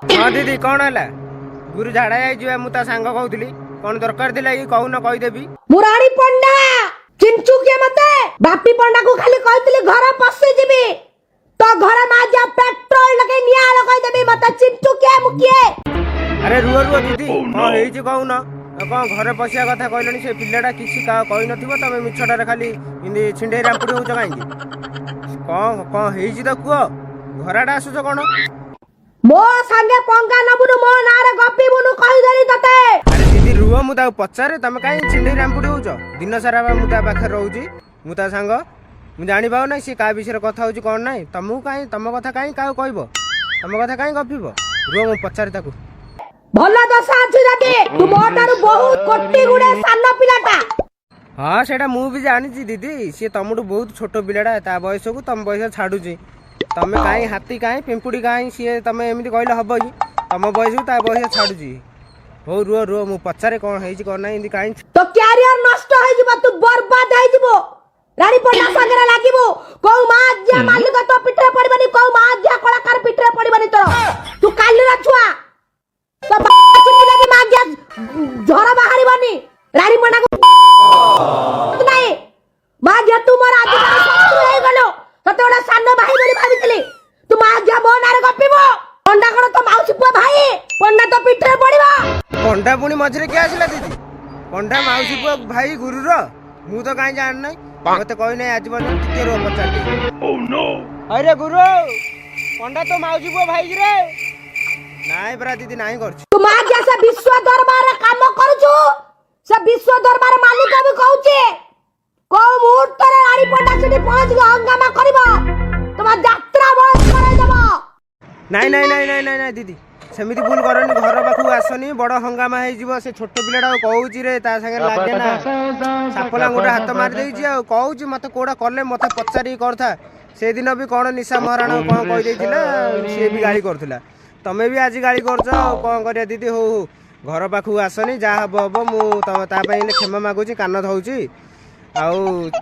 हाँ दीदी कौन है गुरु झाड़ा जाइए मुझे सांग कहूली कौन दरकार थिला कि कहून कहीदेवी मुरारी पंडा चिंचू के मते बापी पंडा को खाली कहतली घर पसे जीबी तो घर मा जा पेट्रोल लगे निया लगे देबी मते चिंचू के मुकिए। अरे रुह रुह दीदी कौन होईची कहून कौन घर पशिया कथा कहलनी से पिलाटा किसी कही नथिबो तमे मिछटारे खाली इन्दी छिंडे रामपुडी होच काई कौन कौन होईची तो कुह घराटा आसुछ कौन मो संगे पंगा नबुनु मो नारे गपी बुनु कहि देली तते। अरे दीदी रुह मु ता पचारे तमे काई छिंडे रामपुडी होच दिन सारा मु ता पाखे रहउची मु ता सांग मु जानि पाउ नै से का विषय कथा होची कोन नै तमु काई तम कथा काई का कहबो तम कथा काई गपिबो रुह मु पचारे ताकू भला दशा अछि जदी तू मोटारु बहुत कोटी गुडे सान्न पिलाटा। हाँ सेटा मु भी जानी दीदी सी तमठू बहुत छोट पिलाटा ता बयस को तम बयस छाड़ुची तमे काई हाथी काई पिंपुड़ी काई सी तमे एमती कहले हबो कि तम बयस को ता बयस छाड़ुची हो रुह रुह मु पचारे कोन हेची कोन नै इन्दी काई तो कैरियर नष्ट होई जिवो तू बर्बाद होई जिवो रानी पंडा संगरे लागिवो को माज्या मालिक तो पिटरे पड़बनी को माज्या कलाकार पिटरे पड़बनी तोर तू काली रा छुआ तो चिपिला के माज्या झरा बाहरी बनी रानी पंडा को नहीं माज्या तू मोर अधिकार शत्रु हे गलो तते ओडा सानो भाई बोली भाबितली तू माज्या बोनारे गपिबो पंडा कोन तो माउसी पुआ भाई पंडा तो पिटरे पड़िबो पंडा पुणी मझरे के आसिला दीदी पंडा माउसी पुआ भाई गुरु रो मु तो काई जान नै मते कहि नै आज बन टिके रो पचार ओ नो अरे गुरु पंडा तो माउसी पुआ भाई रे नाइ बरा दीदी नाइ करछ तू माज्या से विश्व दरबार रे काम करछु से विश्व दरबार मालिक भी कहूचे को मुहूर्त रे रानी पंडा से पहुंच के हंगामा करबो तुम यात्रा बंद करे देबो। नाइ नाइ नाइ नाइ नाइ नाइ दीदी सेमिति भूल करनी घर पाखु आसनी बड़ हंगामा हे जीवो से छोट पिलाटा कहूची रे ता संगे लागे ना सापला गोटे हाथ मार देइची आ कहूची मते कोडा करले मते पचारी करथा से दिन भी कोन निशा महाराणा कोन कहि देइथिला से भी गाली करथिला तमे भी आज गाली करछ कोन करिया दीदी हो घर पाखु आसनी जा हबो हबो मु तमे ता पई क्षमा मागुची कान धौची आउ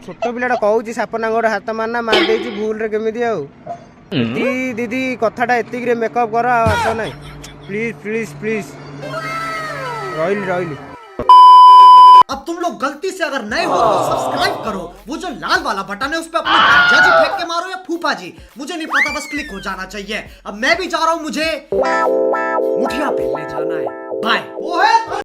छोट पिलाटा कहूची सापना गोटे हाथ मारना मार देइची भूल रे केमिति आउ दीदी कथाटा एतिक रे मेकअप कर आस ना प्लीज प्लीज प्लीज रही रही। अब तुम लोग गलती से अगर नए हो तो सब्सक्राइब करो, वो जो लाल वाला बटन है उस पर अपनी पंजा जी फेंक के मारो या फूफा जी, मुझे नहीं पता, बस क्लिक हो जाना चाहिए। अब मैं भी जा रहा हूँ, मुझे मुठिया पहनने जाना है। बाय। वो है